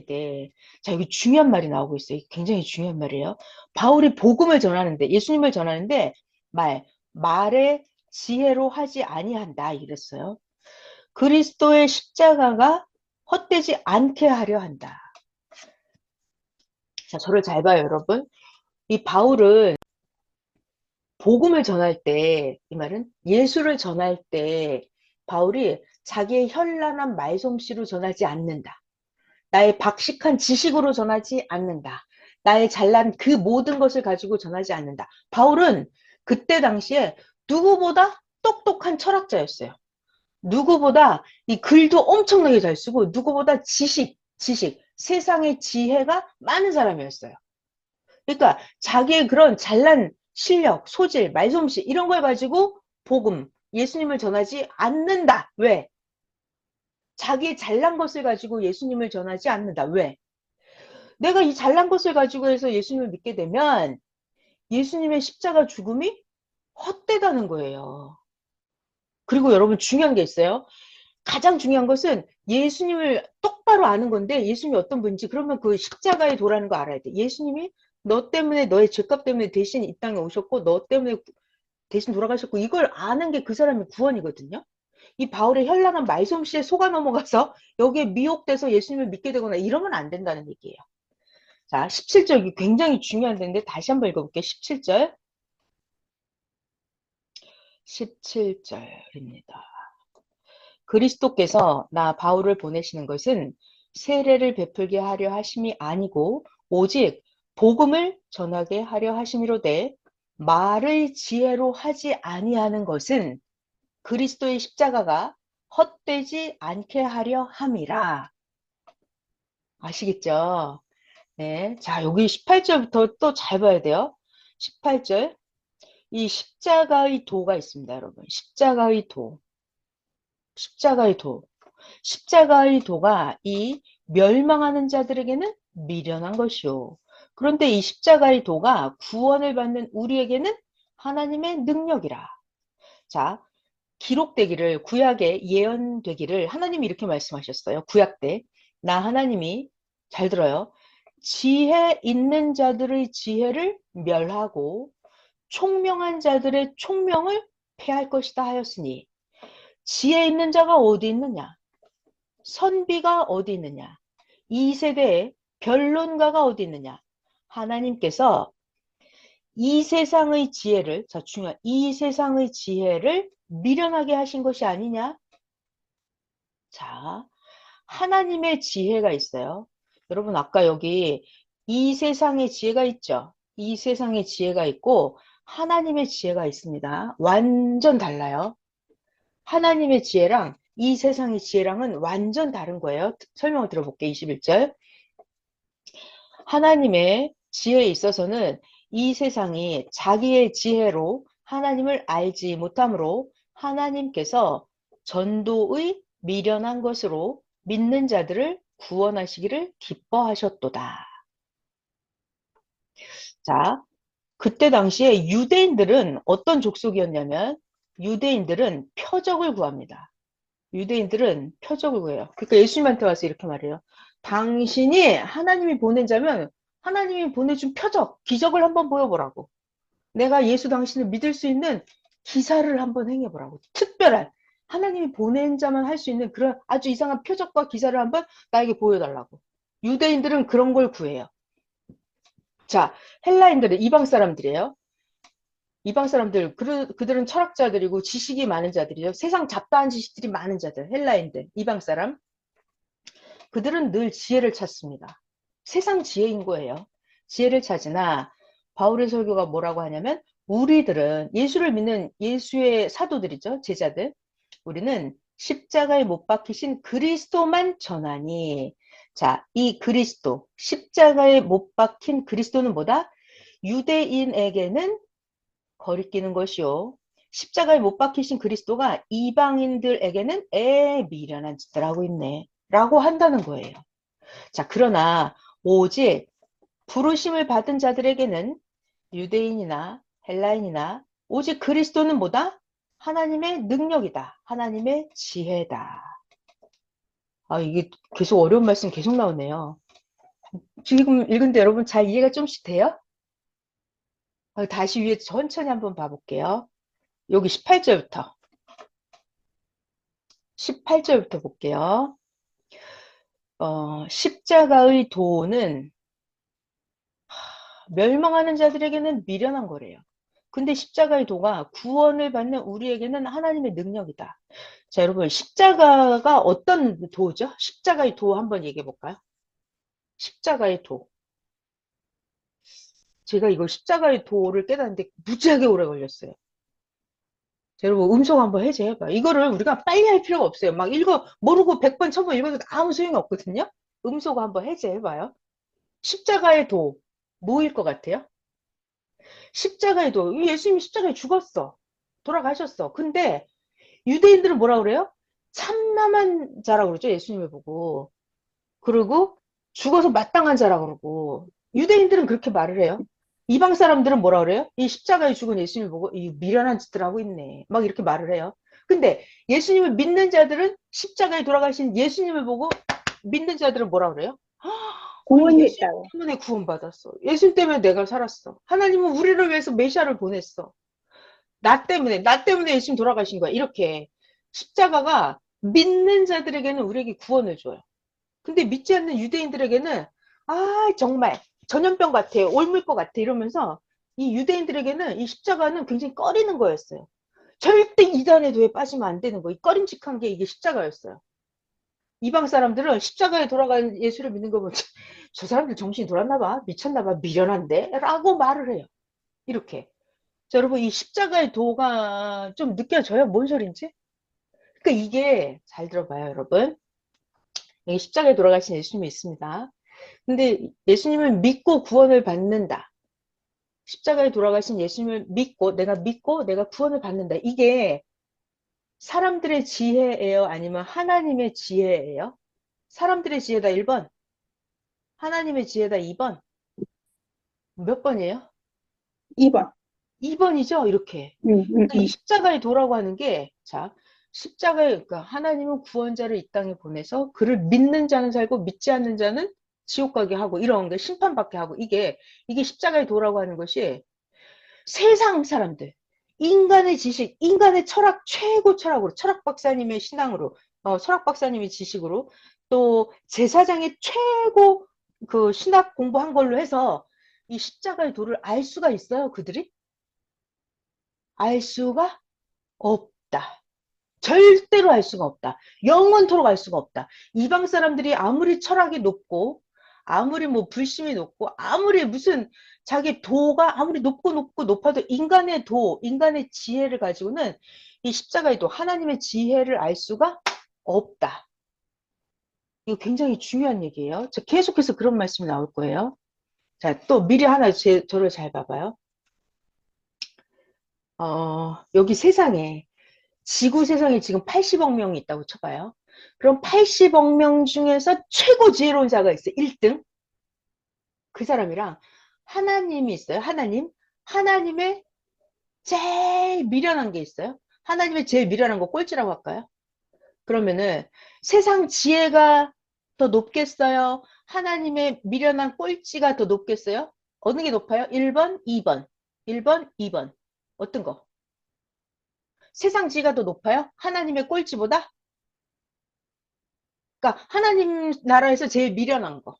때, 자, 여기 중요한 말이 나오고 있어요. 굉장히 중요한 말이에요. 바울이 복음을 전하는데, 예수님을 전하는데, 말의 지혜로 하지 아니한다. 이랬어요. 그리스도의 십자가가 헛되지 않게 하려 한다. 자, 저를 잘 봐요, 여러분. 이 바울은 복음을 전할 때, 이 말은 예수를 전할 때, 바울이 자기의 현란한 말솜씨로 전하지 않는다. 나의 박식한 지식으로 전하지 않는다. 나의 잘난 그 모든 것을 가지고 전하지 않는다. 바울은 그때 당시에 누구보다 똑똑한 철학자였어요. 누구보다 이 글도 엄청나게 잘 쓰고 누구보다 지식, 세상의 지혜가 많은 사람이었어요. 그러니까 자기의 그런 잘난 실력, 소질, 말솜씨 이런 걸 가지고 복음, 예수님을 전하지 않는다. 왜? 자기의 잘난 것을 가지고 예수님을 전하지 않는다. 왜? 내가 이 잘난 것을 가지고 해서 예수님을 믿게 되면 예수님의 십자가 죽음이 헛되다는 거예요. 그리고 여러분 중요한 게 있어요. 가장 중요한 것은 예수님을 똑바로 아는 건데 예수님이 어떤 분인지 그러면 그 십자가에 도라는 거 알아야 돼. 예수님이 너 때문에 너의 죄값 때문에 대신 이 땅에 오셨고 너 때문에 대신 돌아가셨고 이걸 아는 게 그 사람의 구원이거든요. 이 바울의 현란한 말솜씨에 속아 넘어가서 여기에 미혹돼서 예수님을 믿게 되거나 이러면 안 된다는 얘기예요. 자, 17절 이게 굉장히 중요한 데인데 다시 한번 읽어볼게요. 17절. 17절입니다. 그리스도께서 나 바울을 보내시는 것은 세례를 베풀게 하려 하심이 아니고 오직 복음을 전하게 하려 하심이로되 말의 지혜로 하지 아니하는 것은 그리스도의 십자가가 헛되지 않게 하려 함이라. 아시겠죠? 네. 자, 여기 18절부터 또 잘 봐야 돼요. 18절. 이 십자가의 도가 있습니다, 여러분. 십자가의 도. 십자가의 도. 십자가의 도가 이 멸망하는 자들에게는 미련한 것이요. 그런데 이 십자가의 도가 구원을 받는 우리에게는 하나님의 능력이라. 자, 기록되기를, 구약에 예언되기를 하나님이 이렇게 말씀하셨어요. 구약 때. 나 하나님이, 잘 들어요. 지혜 있는 자들의 지혜를 멸하고 총명한 자들의 총명을 패할 것이다 하였으니 지혜 있는 자가 어디 있느냐? 선비가 어디 있느냐? 이 세대에 변론가가 어디 있느냐? 하나님께서 이 세상의 지혜를, 자, 중요한 이 세상의 지혜를 미련하게 하신 것이 아니냐? 자, 하나님의 지혜가 있어요. 여러분, 아까 여기 이 세상의 지혜가 있죠? 이 세상의 지혜가 있고 하나님의 지혜가 있습니다. 완전 달라요. 하나님의 지혜랑 이 세상의 지혜랑은 완전 다른 거예요. 설명을 들어볼게요. 21절. 하나님의 지혜에 있어서는 이 세상이 자기의 지혜로 하나님을 알지 못하므로 하나님께서 전도의 미련한 것으로 믿는 자들을 구원하시기를 기뻐하셨도다. 자, 그때 당시에 유대인들은 어떤 족속이었냐면 유대인들은 표적을 구합니다. 유대인들은 표적을 구해요. 그러니까 예수님한테 와서 이렇게 말해요. 당신이 하나님이 보낸 자면 하나님이 보내준 표적, 기적을 한번 보여보라고. 내가 예수 당신을 믿을 수 있는 기사를 한번 행해보라고. 특별한 하나님이 보낸 자만 할 수 있는 그런 아주 이상한 표적과 기사를 한번 나에게 보여달라고. 유대인들은 그런 걸 구해요. 자, 헬라인들은 이방 사람들이에요. 이방 사람들, 그들은 철학자들이고 지식이 많은 자들이죠. 세상 잡다한 지식들이 많은 자들, 헬라인들, 이방 사람. 그들은 늘 지혜를 찾습니다. 세상 지혜인 거예요. 지혜를 찾으나 바울의 설교가 뭐라고 하냐면 우리들은 예수를 믿는 예수의 사도들이죠. 제자들. 우리는 십자가에 못 박히신 그리스도만 전하니 자, 이 그리스도, 십자가에 못 박힌 그리스도는 뭐다? 유대인에게는 거리끼는 것이요. 십자가에 못 박히신 그리스도가 이방인들에게는 미련한 짓을 하고 있네. 라고 한다는 거예요. 자, 그러나 오직 부르심을 받은 자들에게는 유대인이나 헬라인이나 오직 그리스도는 뭐다? 하나님의 능력이다. 하나님의 지혜다. 아, 이게 계속 어려운 말씀 계속 나오네요. 지금 읽은데 여러분 잘 이해가 좀씩 돼요? 다시 위에 천천히 한번 봐볼게요. 여기 18절부터. 18절부터 볼게요. 십자가의 도는 멸망하는 자들에게는 미련한 거래요. 근데 십자가의 도가 구원을 받는 우리에게는 하나님의 능력이다. 자, 여러분, 십자가가 어떤 도죠? 십자가의 도 한번 얘기해 볼까요? 십자가의 도. 제가 이걸 십자가의 도를 깨닫는데 무지하게 오래 걸렸어요. 자, 여러분, 음성 한번 해제해봐. 이거를 우리가 빨리 할 필요가 없어요. 막 모르고 100번, 1000번 읽어도 아무 소용이 없거든요? 음소거 한번 해제해봐요. 십자가의 도, 뭐일 것 같아요? 십자가의 도, 예수님이 십자가에 죽었어. 돌아가셨어. 근데 유대인들은 뭐라 그래요? 참남한 자라고 그러죠. 예수님을 보고. 그리고 죽어서 마땅한 자라 그러고. 유대인들은 그렇게 말을 해요. 이방 사람들은 뭐라 그래요? 이 십자가에 죽은 예수님을 보고 이 미련한 짓들 하고 있네. 막 이렇게 말을 해요. 근데 예수님을 믿는 자들은 십자가에 돌아가신 예수님을 보고 믿는 자들은 뭐라 그래요? 우리 구원이 예수님 있다고. 때문에 구원받았어. 예수님 때문에 내가 살았어. 하나님은 우리를 위해서 메시아를 보냈어. 나 때문에 예수님 돌아가신 거야. 이렇게 십자가가 믿는 자들에게는 우리에게 구원을 줘요. 근데 믿지 않는 유대인들에게는 정말 전염병 같아, 옮을 것 같아 이러면서 이 유대인들에게는 이 십자가는 굉장히 꺼리는 거였어요. 절대 이단의 도에 빠지면 안 되는 거. 이 꺼림칙한 게 이게 십자가였어요. 이방 사람들은 십자가에 돌아간 예수를 믿는 거 보면 저 사람들 정신이 돌았나 봐, 미쳤나 봐, 미련한데? 라고 말을 해요. 이렇게. 자, 여러분, 이 십자가의 도가 좀 느껴져요? 뭔 소린지? 그러니까 이게, 잘 들어봐요, 여러분. 여기 십자가에 돌아가신 예수님이 있습니다. 근데 예수님을 믿고 구원을 받는다. 십자가에 돌아가신 예수님을 믿고 내가 구원을 받는다. 이게 사람들의 지혜예요? 아니면 하나님의 지혜예요? 사람들의 지혜다 1번, 하나님의 지혜다 2번. 몇 번이에요? 2번. 2번이죠? 이렇게. 음, 음, 그러니까 이 음. 십자가에 도라고 하는 게, 자, 십자가에, 그러니까 하나님은 구원자를 이 땅에 보내서 그를 믿는 자는 살고 믿지 않는 자는 지옥 가게 하고 이런 게 심판받게 하고 이게 십자가에 도라고 하는 것이 세상 사람들, 인간의 지식, 인간의 철학, 최고 철학으로, 철학 박사님의 신앙으로, 철학 박사님의 지식으로, 또 제사장의 최고 그 신학 공부한 걸로 해서 이 십자가의 도를 알 수가 있어요, 그들이? 알 수가 없다. 절대로 알 수가 없다. 영원토록 알 수가 없다. 이방 사람들이 아무리 철학이 높고, 아무리 뭐 불심이 높고, 아무리 무슨 자기 도가 아무리 높고 높아도 인간의 도, 인간의 지혜를 가지고는 이 십자가의 도, 하나님의 지혜를 알 수가 없다. 이거 굉장히 중요한 얘기예요. 자, 계속해서 그런 말씀이 나올 거예요. 자, 또 미리 하나 저를 잘 봐봐요. 여기 세상에 지구 세상에 지금 80억 명이 있다고 쳐봐요. 그럼 80억 명 중에서 최고 지혜로운 자가 있어요. 1등. 그 사람이랑 하나님이 있어요. 하나님. 하나님의 제일 미련한 게 있어요. 하나님의 제일 미련한 거 꼴찌라고 할까요? 그러면은 세상 지혜가 더 높겠어요? 하나님의 미련한 꼴찌가 더 높겠어요? 어느 게 높아요? 1번, 2번. 1번, 2번. 어떤 거? 세상 지혜가 더 높아요? 하나님의 꼴찌보다? 그러니까 하나님 나라에서 제일 미련한 거.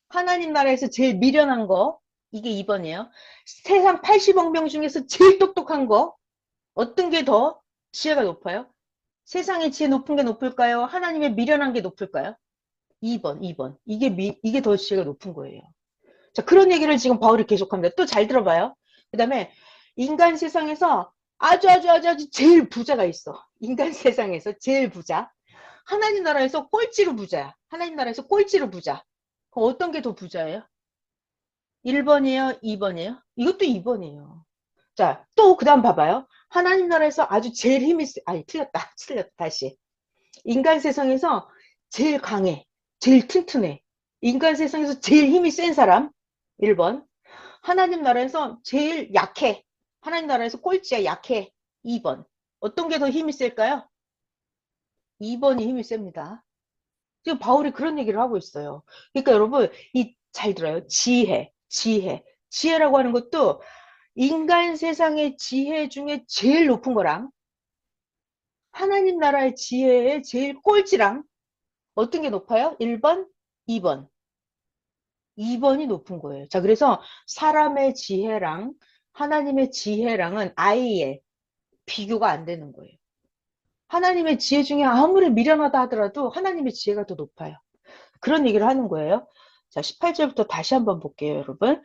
하나님 나라에서 제일 미련한 거. 이게 2번이에요. 세상 80억 명 중에서 제일 똑똑한 거. 어떤 게 더 지혜가 높아요? 세상의 지혜 높은 게 높을까요? 하나님의 미련한 게 높을까요? 2번, 2번. 이게 더 지혜가 높은 거예요. 자, 그런 얘기를 지금 바울이 계속합니다. 또 잘 들어봐요. 그 다음에 인간 세상에서 아주 제일 부자가 있어. 인간 세상에서 제일 부자. 하나님 나라에서 꼴찌로 부자야. 하나님 나라에서 꼴찌로 부자. 그럼 어떤 게 더 부자예요? 1번이에요? 2번이에요? 이것도 2번이에요. 자, 또 그 다음 봐봐요. 하나님 나라에서 아주 제일 아니, 틀렸다. 다시. 인간 세상에서 제일 강해. 제일 튼튼해. 인간 세상에서 제일 힘이 센 사람. 1번. 하나님 나라에서 제일 약해. 하나님 나라에서 꼴찌야, 약해. 2번. 어떤 게 더 힘이 셀까요? 2번이 힘이 셉니다. 지금 바울이 그런 얘기를 하고 있어요. 그러니까 여러분, 잘 들어요. 지혜라고 하는 것도 인간 세상의 지혜 중에 제일 높은 거랑 하나님 나라의 지혜의 제일 꼴찌랑 어떤 게 높아요? 1번, 2번. 2번이 높은 거예요. 자, 그래서 사람의 지혜랑 하나님의 지혜랑은 아예 비교가 안 되는 거예요. 하나님의 지혜 중에 아무리 미련하다 하더라도 하나님의 지혜가 더 높아요. 그런 얘기를 하는 거예요. 자, 18절부터 다시 한번 볼게요, 여러분.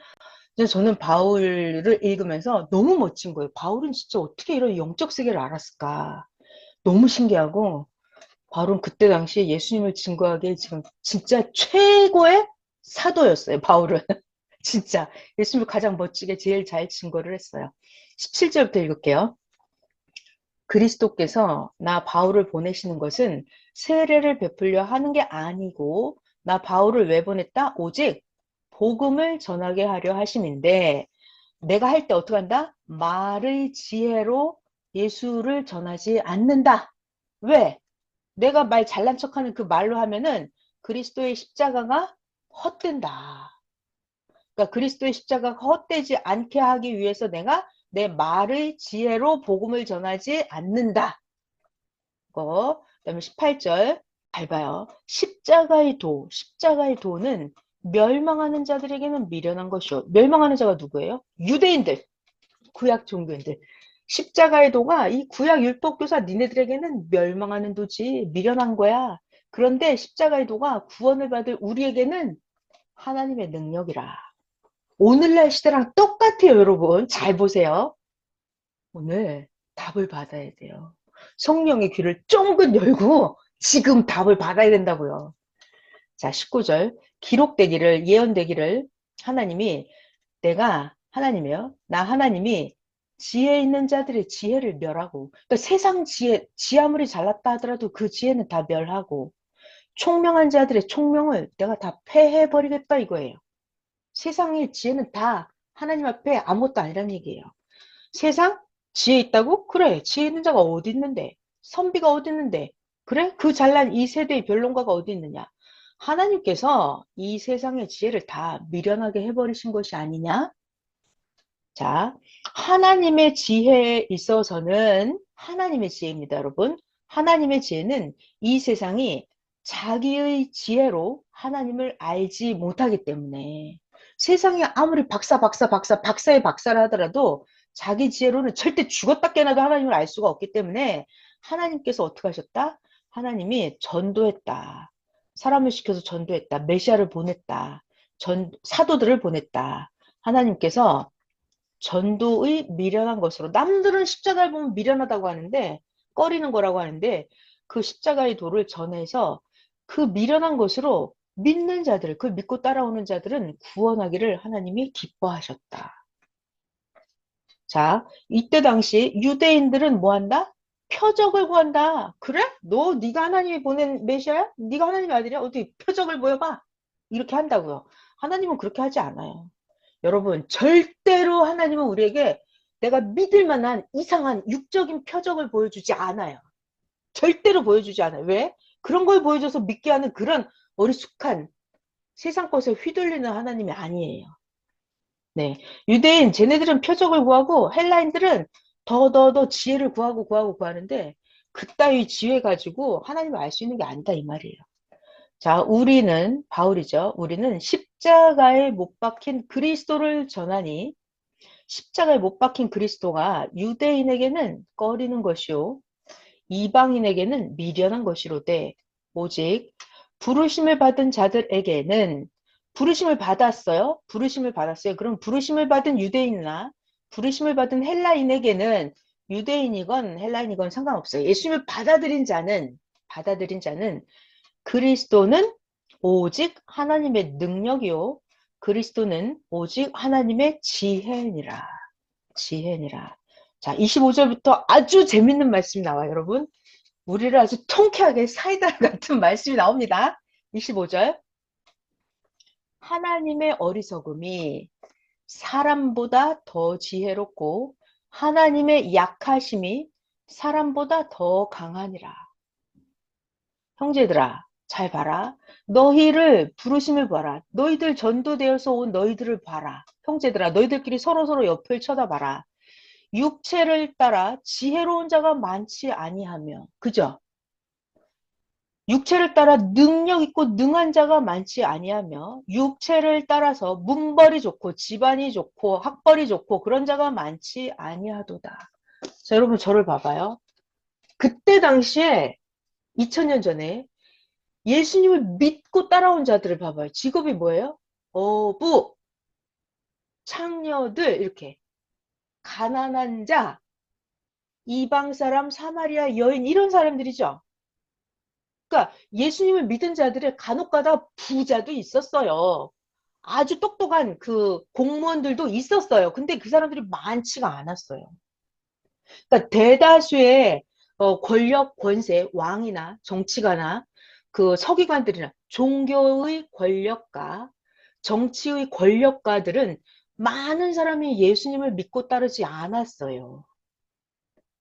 이제 저는 바울을 읽으면서 너무 멋진 거예요. 바울은 진짜 어떻게 이런 영적 세계를 알았을까? 너무 신기하고, 바울은 그때 당시에 예수님을 증거하기에 지금 진짜 최고의 사도였어요, 바울은. 진짜. 예수님을 가장 멋지게 제일 잘 증거를 했어요. 17절부터 읽을게요. 그리스도께서 나 바울을 보내시는 것은 세례를 베풀려 하는 게 아니고 나 바울을 왜 보냈다? 오직 복음을 전하게 하려 하심인데 내가 할 때 어떻게 한다? 말의 지혜로 예수를 전하지 않는다. 왜? 내가 말 잘난 척하는 그 말로 하면은 그리스도의 십자가가 헛된다. 그러니까 그리스도의 십자가가 헛되지 않게 하기 위해서 내가 내 말의 지혜로 복음을 전하지 않는다. 그다음에 18절 밟아요. 십자가의 도는 멸망하는 자들에게는 미련한 것이요. 멸망하는 자가 누구예요? 유대인들, 구약 종교인들. 십자가의 도가 이 구약 율법교사 니네들에게는 멸망하는 도지 미련한 거야. 그런데 십자가의 도가 구원을 받을 우리에게는 하나님의 능력이라. 오늘날 시대랑 똑같아요, 여러분. 잘 보세요. 오늘 답을 받아야 돼요. 성령의 귀를 쫑긋 열고 지금 답을 받아야 된다고요. 자, 19절. 기록되기를, 예언되기를 하나님이 하나님이요. 나 하나님이 지혜 있는 자들의 지혜를 멸하고, 그러니까 세상 지 아무리 잘났다 하더라도 그 지혜는 다 멸하고, 총명한 자들의 총명을 내가 다 패해버리겠다 이거예요. 세상의 지혜는 다 하나님 앞에 아무것도 아니란 얘기예요. 세상? 지혜 있다고? 그래. 지혜 있는 자가 어디 있는데? 선비가 어디 있는데? 그래? 그 잘난 이 세대의 변론가가 어디 있느냐? 하나님께서 이 세상의 지혜를 다 미련하게 해버리신 것이 아니냐? 자, 하나님의 지혜에 있어서는 하나님의 지혜입니다, 여러분. 하나님의 지혜는 이 세상이 자기의 지혜로 하나님을 알지 못하기 때문에 세상이 아무리 박사의 박사를 하더라도 자기 지혜로는 절대 죽었다 깨나도 하나님을 알 수가 없기 때문에 하나님께서 어떻게 하셨다? 하나님이 전도했다. 사람을 시켜서 전도했다. 메시아를 보냈다. 사도들을 보냈다. 하나님께서 전도의 미련한 것으로 남들은 십자가를 보면 미련하다고 하는데 꺼리는 거라고 하는데 그 십자가의 도를 전해서 그 미련한 것으로 믿는 자들, 그 믿고 따라오는 자들은 구원하기를 하나님이 기뻐하셨다. 자, 이때 당시 유대인들은 뭐 한다? 표적을 구한다. 그래? 네가 하나님이 보낸 메시아야? 네가 하나님의 아들이야? 어디 표적을 보여봐. 이렇게 한다고요. 하나님은 그렇게 하지 않아요. 여러분, 절대로 하나님은 우리에게 내가 믿을 만한 이상한 육적인 표적을 보여주지 않아요. 절대로 보여주지 않아요. 왜? 그런 걸 보여줘서 믿게 하는 그런 어리숙한 세상 것에 휘둘리는 하나님이 아니에요. 네. 유대인, 쟤네들은 표적을 구하고 헬라인들은 더 지혜를 구하는데 그따위 지혜 가지고 하나님을 알 수 있는 게 아니다 이 말이에요. 자, 우리는 바울이죠. 우리는 십자가에 못 박힌 그리스도를 전하니 십자가에 못 박힌 그리스도가 유대인에게는 꺼리는 것이요 이방인에게는 미련한 것이로되 오직 부르심을 받은 자들에게는 부르심을 받았어요. 부르심을 받았어요. 그럼 부르심을 받은 유대인이나 부르심을 받은 헬라인에게는 유대인이건 헬라인이건 상관없어요. 예수님을 받아들인 자는 그리스도는 오직 하나님의 능력이요. 그리스도는 오직 하나님의 지혜니라. 지혜니라. 자, 25절부터 아주 재밌는 말씀이 나와요, 여러분. 우리를 아주 통쾌하게 사이다 같은 말씀이 나옵니다. 25절. 하나님의 어리석음이 사람보다 더 지혜롭고 하나님의 약하심이 사람보다 더 강하니라. 형제들아, 잘 봐라. 너희를 부르심을 봐라. 너희들 전도되어서 온 너희들을 봐라. 형제들아, 너희들끼리 서로서로 옆을 쳐다봐라. 육체를 따라 지혜로운 자가 많지 아니하며. 그죠? 육체를 따라 능력 있고 능한 자가 많지 아니하며 육체를 따라서 문벌이 좋고 집안이 좋고 학벌이 좋고 그런 자가 많지 아니하도다. 자, 여러분 저를 봐봐요. 그때 당시에 2000년 전에 예수님을 믿고 따라온 자들을 봐봐요. 직업이 뭐예요? 어부, 창녀들 이렇게 가난한 자, 이방 사람, 사마리아 여인 이런 사람들이죠. 그러니까 예수님을 믿은 자들의 간혹가다 부자도 있었어요. 아주 똑똑한 그 공무원들도 있었어요. 근데 그 사람들이 많지가 않았어요. 그러니까 대다수의 권력, 권세, 왕이나 정치가나 그 서기관들이나 종교의 권력가, 정치의 권력가들은 많은 사람이 예수님을 믿고 따르지 않았어요.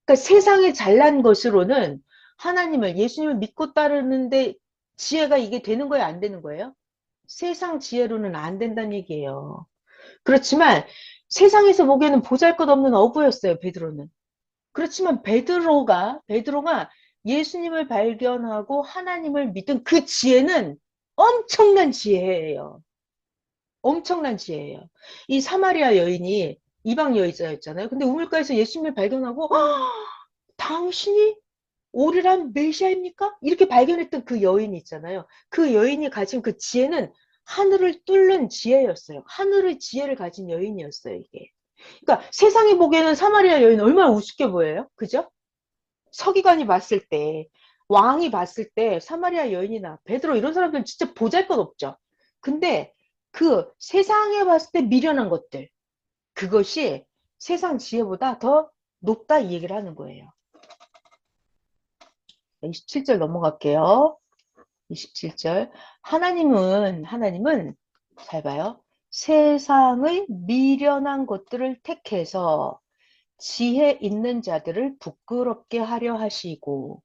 그러니까 세상에 잘난 것으로는 하나님을, 예수님을 믿고 따르는데 지혜가 이게 되는 거예요, 안 되는 거예요? 세상 지혜로는 안 된다는 얘기예요. 그렇지만 세상에서 보기에는 보잘것없는 어부였어요, 베드로는. 그렇지만 베드로가 예수님을 발견하고 하나님을 믿은 그 지혜는 엄청난 지혜예요. 엄청난 지혜예요. 이 사마리아 여인이 이방 여자였잖아요. 근데 우물가에서 예수님을 발견하고 당신이 오리란 메시아입니까? 이렇게 발견했던 그 여인이 있잖아요. 그 여인이 가진 그 지혜는 하늘을 뚫는 지혜였어요. 하늘의 지혜를 가진 여인이었어요, 이게. 그러니까 세상에 보기에는 사마리아 여인 얼마나 우습게 보여요? 그죠? 서기관이 봤을 때, 왕이 봤을 때 사마리아 여인이나 베드로 이런 사람들은 진짜 보잘것없죠. 근데 그 세상에 봤을 때 미련한 것들, 그것이 세상 지혜보다 더 높다 이 얘기를 하는 거예요. 27절 넘어갈게요. 27절. 하나님은, 잘 봐요. 세상의 미련한 것들을 택해서 지혜 있는 자들을 부끄럽게 하려 하시고,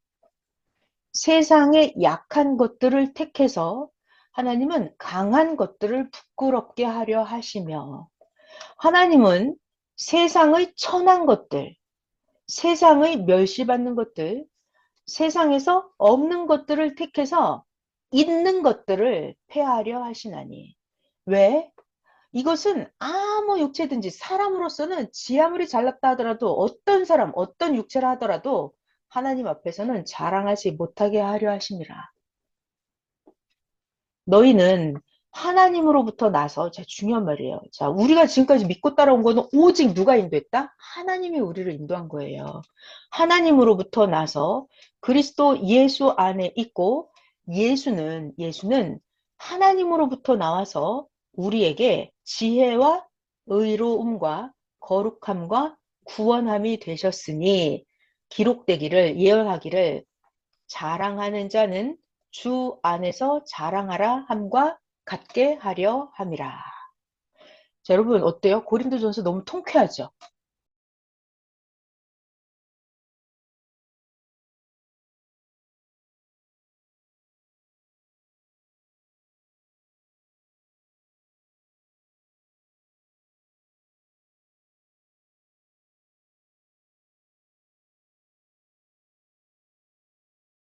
세상의 약한 것들을 택해서 하나님은 강한 것들을 부끄럽게 하려 하시며, 하나님은 세상의 천한 것들, 세상의 멸시받는 것들, 세상에서 없는 것들을 택해서 있는 것들을 폐하려 하시나니. 왜? 이것은 아무 육체든지 사람으로서는 지 아무리 잘났다 하더라도 어떤 사람, 어떤 육체라 하더라도 하나님 앞에서는 자랑하지 못하게 하려 하심이라. 너희는 하나님으로부터 나서, 자, 중요한 말이에요. 자, 우리가 지금까지 믿고 따라온 거는 오직 누가 인도했다? 하나님이 우리를 인도한 거예요. 하나님으로부터 나서 그리스도 예수 안에 있고 예수는 하나님으로부터 나와서 우리에게 지혜와 의로움과 거룩함과 구원함이 되셨으니 기록되기를 예언하기를 자랑하는 자는 주 안에서 자랑하라 함과 같게 하려 함이라. 자, 여러분 어때요? 고린도전서 너무 통쾌하죠?